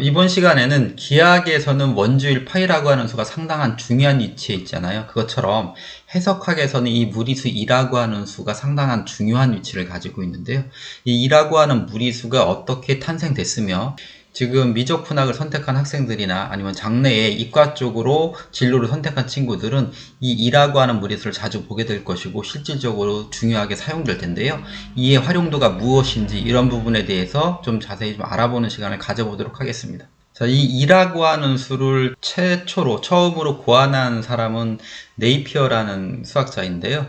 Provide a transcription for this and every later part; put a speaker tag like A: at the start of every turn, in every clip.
A: 이번 시간에는 기하학에서는 원주율 파이라고 하는 수가 상당한 중요한 위치에 있잖아요. 그것처럼 해석학에서는 이 무리수 2라고 하는 수가 상당한 중요한 위치를 가지고 있는데요. 이 2라고 하는 무리수가 어떻게 탄생됐으며 지금 미적분학을 선택한 학생들이나 아니면 장래에 이과 쪽으로 진로를 선택한 친구들은 이 2라고 하는 무리수를 자주 보게 될 것이고 실질적으로 중요하게 사용될 텐데요. 이의 활용도가 무엇인지 이런 부분에 대해서 좀 자세히 좀 알아보는 시간을 가져보도록 하겠습니다. 자, 이 2라고 하는 수를 처음으로 고안한 사람은 네이피어라는 수학자인데요.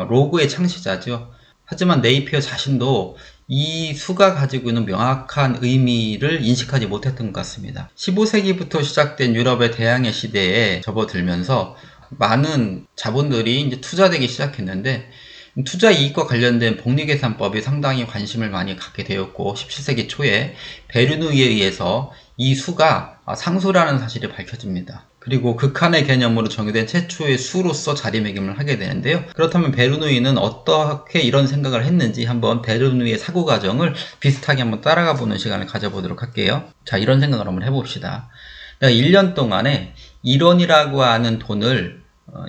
A: 로그의 창시자죠. 하지만 네이피어 자신도 이 수가 가지고 있는 명확한 의미를 인식하지 못했던 것 같습니다. 15세기부터 시작된 유럽의 대항해 시대에 접어들면서 많은 자본들이 이제 투자되기 시작했는데 투자 이익과 관련된 복리계산법에 상당히 관심을 많이 갖게 되었고 17세기 초에 베르누이에 의해서 이 수가 상수라는 사실이 밝혀집니다. 그리고 극한의 개념으로 정의된 최초의 수로서 자리매김을 하게 되는데요. 그렇다면 베르누이는 어떻게 이런 생각을 했는지 한번 베르누이의 사고 과정을 비슷하게 한번 따라가 보는 시간을 가져보도록 할게요. 자, 이런 생각을 한번 해봅시다. 내가 1년 동안에 1원이라고 하는 돈을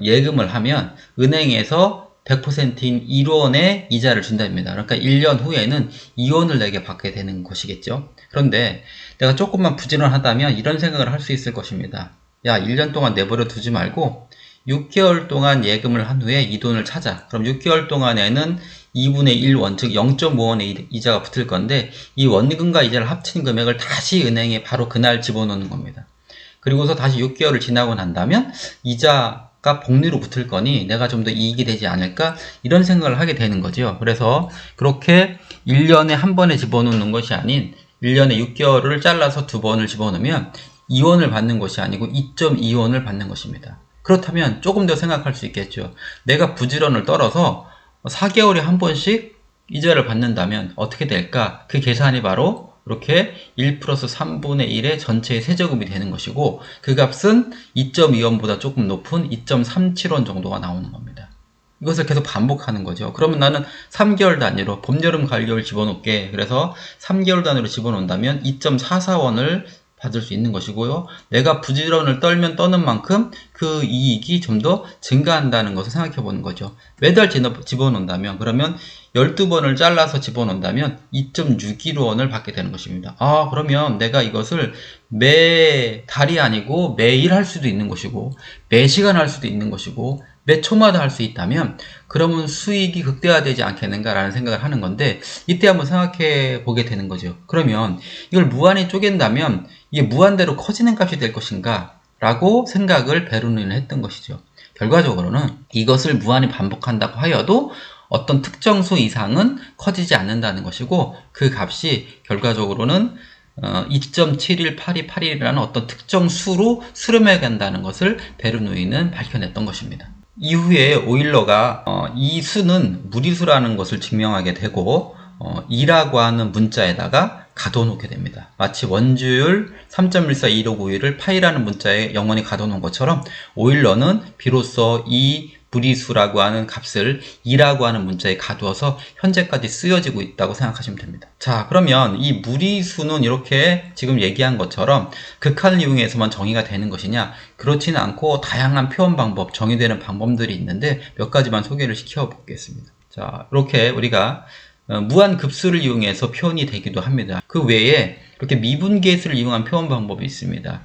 A: 예금을 하면 은행에서 100%인 1원의 이자를 준답니다. 그러니까 1년 후에는 2원을 내게 받게 되는 것이겠죠. 그런데 내가 조금만 부지런하다면 이런 생각을 할 수 있을 것입니다. 야, 1년 동안 내버려 두지 말고 6개월 동안 예금을 한 후에 이 돈을 찾아. 그럼 6개월 동안에는 2분의 1원, 즉 0.5원의 이자가 붙을 건데 이 원금과 이자를 합친 금액을 다시 은행에 바로 그날 집어넣는 겁니다. 그리고서 다시 6개월을 지나고 난다면 이자가 복리로 붙을 거니 내가 좀 더 이익이 되지 않을까? 이런 생각을 하게 되는 거죠. 그래서 그렇게 1년에 한 번에 집어넣는 것이 아닌 1년에 6개월을 잘라서 두 번을 집어넣으면 2원을 받는 것이 아니고 2.2원을 받는 것입니다. 그렇다면 조금 더 생각할 수 있겠죠. 내가 부지런을 떨어서 4개월에 한 번씩 이자를 받는다면 어떻게 될까? 그 계산이 바로 이렇게 1 플러스 3분의 1의 전체의 세제곱이 되는 것이고 그 값은 2.2원보다 조금 높은 2.37원 정도가 나오는 겁니다. 이것을 계속 반복하는 거죠. 그러면 나는 3개월 단위로 봄, 여름, 가을, 겨울 집어넣게. 그래서 3개월 단위로 집어넣는다면 2.44원을 받을 수 있는 것이고요. 내가 부지런을 떨면 떠는 만큼 그 이익이 좀 더 증가한다는 것을 생각해 보는 거죠. 매달 집어넣는다면 그러면 12번을 잘라서 집어넣는다면 2.61원을 받게 되는 것입니다. 그러면 내가 이것을 매 달이 아니고 매일 할 수도 있는 것이고 매 시간 할 수도 있는 것이고 매 초마다 할 수 있다면 그러면 수익이 극대화되지 않겠는가라는 생각을 하는 건데 이때 한번 생각해 보게 되는 거죠. 그러면 이걸 무한히 쪼갠다면 이게 무한대로 커지는 값이 될 것인가 라고 생각을 베르누이는 했던 것이죠. 결과적으로는 이것을 무한히 반복한다고 하여도 어떤 특정 수 이상은 커지지 않는다는 것이고 그 값이 결과적으로는 2.71828이라는 어떤 특정 수로 수렴해 간다는 것을 베르누이는 밝혀냈던 것입니다. 이후에 오일러가 이 수는 무리수라는 것을 증명하게 되고 2라고 하는 문자에다가 가둬놓게 됩니다. 마치 원주율 3.142651을 파이라는 문자에 영원히 가둬놓은 것처럼 오일러는 비로소 이 무리수라고 하는 값을 2라고 하는 문자에 가두어서 현재까지 쓰여지고 있다고 생각하시면 됩니다. 자, 그러면 이 무리수는 이렇게 지금 얘기한 것처럼 극한을 이용해서만 정의가 되는 것이냐? 그렇지는 않고 다양한 표현 방법, 정의되는 방법들이 있는데 몇 가지만 소개를 시켜 보겠습니다. 자, 이렇게 우리가 무한급수를 이용해서 표현이 되기도 합니다. 그 외에 이렇게 미분계수를 이용한 표현 방법이 있습니다.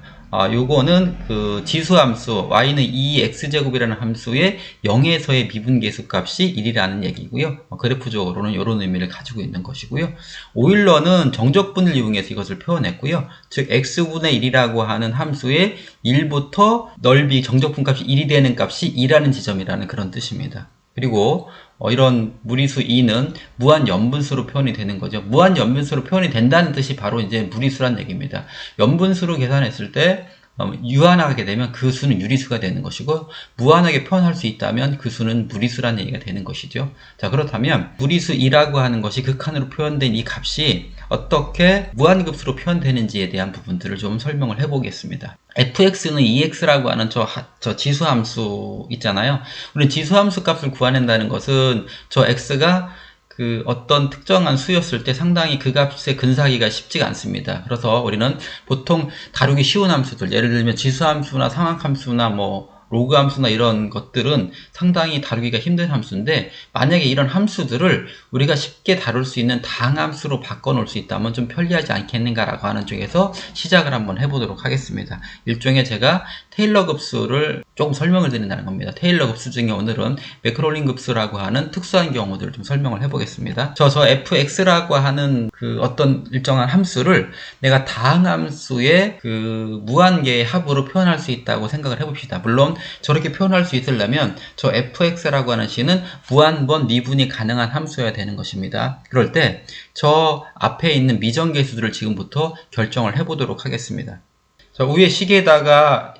A: 요거는 그 지수함수 y는 2x제곱이라는 함수의 0에서의 미분계수 값이 1이라는 얘기고요. 그래프적으로는 이런 의미를 가지고 있는 것이고요. 오일러는 정적분을 이용해서 이것을 표현했고요. 즉 x분의 1이라고 하는 함수의 1부터 넓이 정적분 값이 1이 되는 값이 2라는 지점이라는 그런 뜻입니다. 그리고 이런 무리수 2는 무한연분수로 표현이 되는 거죠. 무한연분수로 표현이 된다는 뜻이 바로 이제 무리수란 얘기입니다. 연분수로 계산했을 때 유한하게 되면 그 수는 유리수가 되는 것이고 무한하게 표현할 수 있다면 그 수는 무리수라는 얘기가 되는 것이죠. 자, 그렇다면 무리수 2라고 하는 것이 극한으로 표현된 이 값이 어떻게 무한급수로 표현되는지에 대한 부분들을 좀 설명을 해보겠습니다. fx는 2x라고 하는 저 지수함수 있잖아요. 우리 지수함수 값을 구하낸다는 것은 저 x가 그 어떤 특정한 수였을 때 상당히 그 값에 근사하기가 쉽지가 않습니다. 그래서 우리는 보통 다루기 쉬운 함수들, 예를 들면 지수함수나 상학함수나 뭐 로그 함수나 이런 것들은 상당히 다루기가 힘든 함수인데, 만약에 이런 함수들을 우리가 쉽게 다룰 수 있는 다항함수로 바꿔놓을 수 있다면 좀 편리하지 않겠는가라고 하는 쪽에서 시작을 한번 해보도록 하겠습니다. 일종의 제가 테일러 급수를 조금 설명을 드린다는 겁니다. 테일러 급수 중에 오늘은 매크롤린 급수라고 하는 특수한 경우들을 좀 설명을 해보겠습니다. 저 fx라고 하는 그 어떤 일정한 함수를 내가 다항함수의 그 무한계의 합으로 표현할 수 있다고 생각을 해봅시다. 물론 저렇게 표현할 수 있으려면 저 fx라고 하는 식은 무한번 미분이 가능한 함수여야 되는 것입니다. 그럴 때 저 앞에 있는 미정계수들을 지금부터 결정을 해보도록 하겠습니다. 자, 위에 식에다가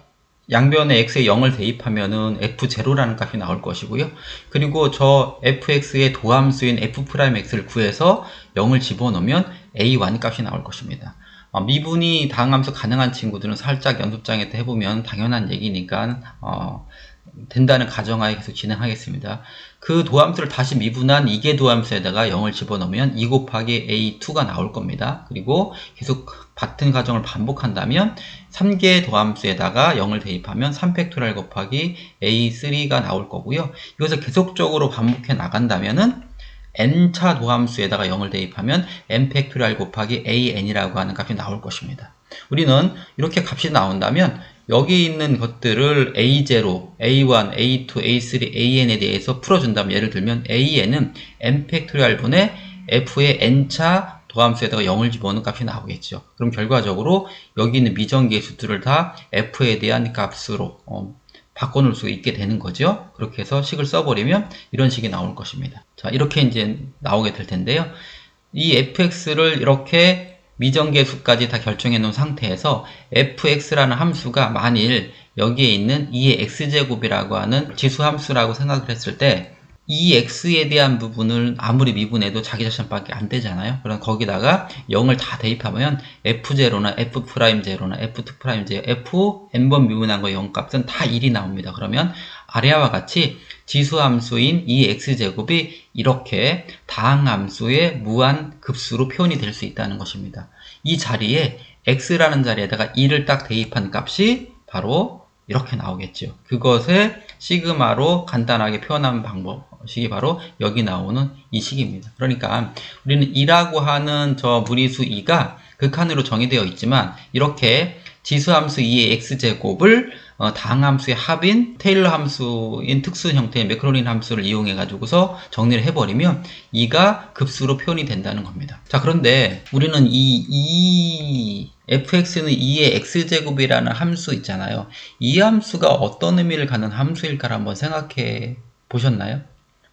A: 양변에 x에 0을 대입하면은 f0라는 값이 나올 것이고요. 그리고 저 fx의 도함수인 f'x를 구해서 0을 집어넣으면 a1 값이 나올 것입니다. 미분이 다항함수 가능한 친구들은 살짝 연습장에 때 해보면 당연한 얘기니까 된다는 가정하에 계속 진행하겠습니다. 그 도함수를 다시 미분한 2개 도함수에다가 0을 집어넣으면 2 곱하기 a2가 나올 겁니다. 그리고 계속 같은 과정을 반복한다면 3개 도함수에다가 0을 대입하면 3팩토리얼 곱하기 a3가 나올 거고요. 이것을 계속적으로 반복해 나간다면은 n차 도함수에다가 0을 대입하면 n팩토리얼 곱하기 an이라고 하는 값이 나올 것입니다. 우리는 이렇게 값이 나온다면 여기 있는 것들을 a0, a1, a2, a3, an에 대해서 풀어준다면, 예를 들면 an은 n팩토리얼 분의 f의 n차 도함수에다가 0을 집어넣는 값이 나오겠죠. 그럼 결과적으로 여기 있는 미정계수들을 다 f에 대한 값으로 바꿔놓을 수 있게 되는 거죠. 그렇게 해서 식을 써버리면 이런 식이 나올 것입니다. 자, 이렇게 이제 나오게 될 텐데요. 이 fx를 이렇게 미정계수까지 다 결정해 놓은 상태에서 fx라는 함수가 만일 여기에 있는 2의 x제곱이라고 하는 지수함수라고 생각을 했을 때, 이 x에 대한 부분을 아무리 미분해도 자기 자신밖에 안 되잖아요. 그럼 거기다가 0을 다 대입하면 f0나 f'0나 f2'0, f n번 미분한 거 0값은 다 1이 나옵니다. 그러면 아래와 같이 지수함수인 이 x제곱이 이렇게 다항함수의 무한급수로 표현이 될 수 있다는 것입니다. 이 자리에 x라는 자리에다가 2를 딱 대입한 값이 바로 이렇게 나오겠죠. 그것을 시그마로 간단하게 표현하는 방법이 바로 여기 나오는 이 식입니다. 그러니까 우리는 2라고 하는 저 무리수 2가 극한으로 정의되어 있지만, 이렇게 지수함수 2의 x제곱을 다항함수의 합인 테일러 함수인 특수 형태의 매크롤린 함수를 이용해 가지고서 정리를 해버리면 2가 급수로 표현이 된다는 겁니다. 자, 그런데 우리는 이 fx는 2의 x제곱이라는 함수 있잖아요. 이 함수가 어떤 의미를 갖는 함수일까를 한번 생각해 보셨나요?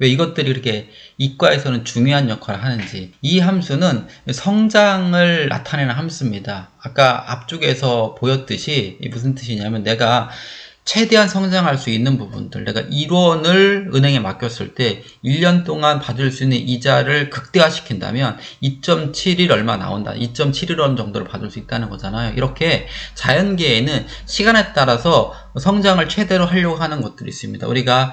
A: 왜 이것들이 이렇게 이과에서는 중요한 역할을 하는지. 이 함수는 성장을 나타내는 함수입니다. 아까 앞쪽에서 보였듯이 무슨 뜻이냐면, 내가 최대한 성장할 수 있는 부분들, 내가 1원을 은행에 맡겼을 때 1년 동안 받을 수 있는 이자를 극대화시킨다면 2.71 얼마 나온다. 2.71원 정도를 받을 수 있다는 거잖아요. 이렇게 자연계에는 시간에 따라서 성장을 최대로 하려고 하는 것들이 있습니다. 우리가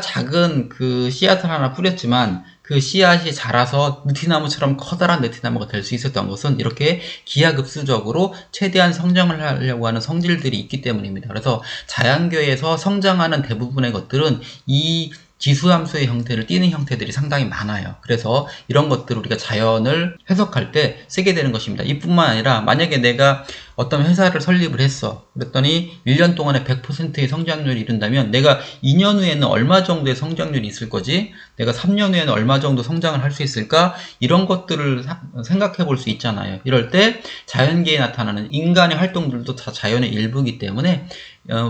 A: 작은 그 씨앗을 하나 뿌렸지만 그 씨앗이 자라서 느티나무처럼 커다란 느티나무가 될 수 있었던 것은 이렇게 기하급수적으로 최대한 성장을 하려고 하는 성질들이 있기 때문입니다. 그래서 자연계에서 성장하는 대부분의 것들은 이 지수함수의 형태를 띠는 형태들이 상당히 많아요. 그래서 이런 것들을 우리가 자연을 해석할 때 쓰게 되는 것입니다. 이뿐만 아니라, 만약에 내가 어떤 회사를 설립을 했어. 그랬더니 1년 동안에 100%의 성장률이 이룬다면 내가 2년 후에는 얼마 정도의 성장률이 있을 거지? 내가 3년 후에는 얼마 정도 성장을 할 수 있을까? 이런 것들을 생각해 볼 수 있잖아요. 이럴 때 자연계에 나타나는 인간의 활동들도 다 자연의 일부이기 때문에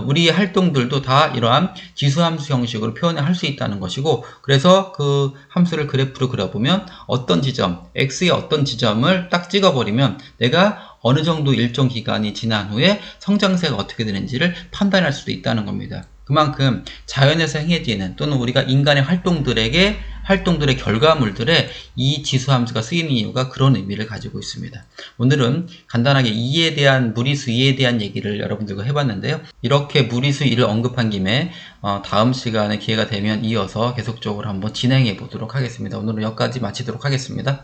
A: 우리의 활동들도 다 이러한 지수함수 형식으로 표현을 할 수 있다는 것이고, 그래서 그 함수를 그래프로 그려보면 어떤 지점, x의 어떤 지점을 딱 찍어버리면 내가 어느 정도 일정 기간이 지난 후에 성장세가 어떻게 되는지를 판단할 수도 있다는 겁니다. 그만큼 자연에서 행해지는, 또는 우리가 인간의 활동들에게 활동들의 결과물들에 이 지수함수가 쓰이는 이유가 그런 의미를 가지고 있습니다. 오늘은 간단하게 무리수 2에 대한 얘기를 여러분들과 해봤는데요. 이렇게 무리수 2를 언급한 김에 다음 시간에 기회가 되면 이어서 계속적으로 한번 진행해 보도록 하겠습니다. 오늘은 여기까지 마치도록 하겠습니다.